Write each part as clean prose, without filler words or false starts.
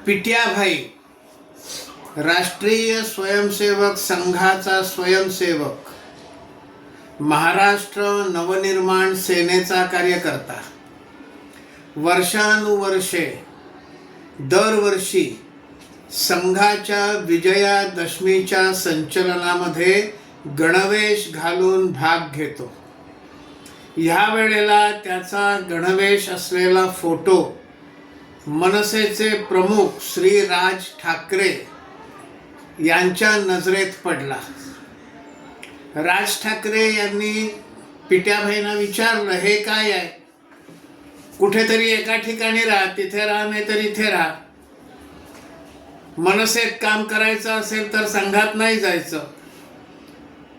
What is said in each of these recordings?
पिट्याभाई राष्ट्रीय स्वयंसेवक संघाचा स्वयंसेवक, महाराष्ट्र नवनिर्माण सेनेचा कार्यकर्ता, वर्षानुवर्षे दरवर्षी संघाच्या विजयादशमीच्या संचलनामध्ये गणवेश घालून भाग घेतो. ह्या वेळेला त्याचा गणवेश असलेला फोटो मनसेचे प्रमुख श्री राज ठाकरे यांच्या नजरेत पडला. राज ठाकरे यांनी पिट्याभाईंना विचारलं, हे काय आहे? कुठेतरी एका ठिकाणी राहा, तिथे राहा, नाही तर इथे राहा. मनसेत काम करायचं असेल तर संघात नाही जायचं.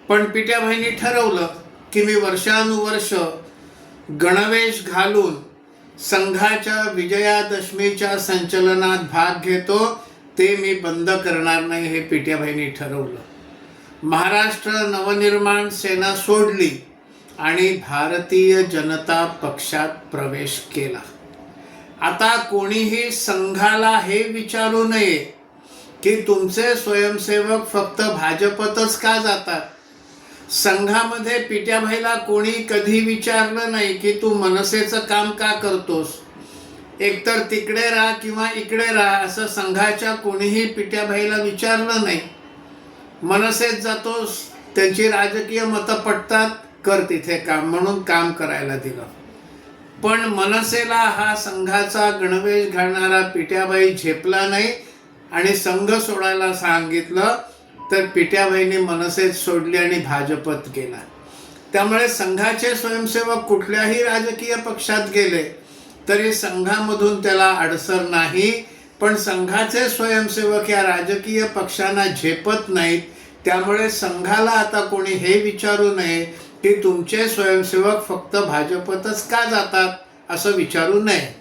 पण पिट्याभाईंनी ठरवलं की मी वर्षानुवर्ष गणवेश घालून संघाच्या विजयादशमीच्या संचलनात भाग घेतो, ते मी बंद करणार नाही, हे पिट्याभाईंनी ठरवलं. महाराष्ट्र नवनिर्माण सेना सोडली आणि भारतीय जनता पक्षात प्रवेश केला. आता कोणीही संघाला हे विचारू नये की तुमचे स्वयंसेवक फक्त भाजपतच का जातात. संघामध्ये पिट्याभाईला कोणी कधी विचारलं नाही की तू मनसेचं काम का करतोस. एकतर तिकडे राहा किंवा इकडे राहा असं संघाच्या कोणीही पिट्याभाईला विचारलं नाही. मनसेत जातोस, त्यांची राजकीय मतं पटतात, कर तिथे काम म्हणून काम करायला दिलं. पण मनसेला हा संघाचा गणवेश घालणारा पिट्याभाई झेपला नाही आणि संघ सोडायला सांगितलं, तर पिट्याभाईंनी मनसेत सोडली आणि भाजपत गेला. त्यामुळे संघाचे स्वयंसेवक कुठल्याही राजकीय पक्षात गेले तरी संघामधून त्याला अडसर नाही. पण संघाचे स्वयंसेवक या राजकीय पक्षांना झेपत नाहीत. त्यामुळे संघाला आता कोणी हे विचारू नये की तुमचे स्वयंसेवक फक्त भाजपतच का जातात असं विचारू नये.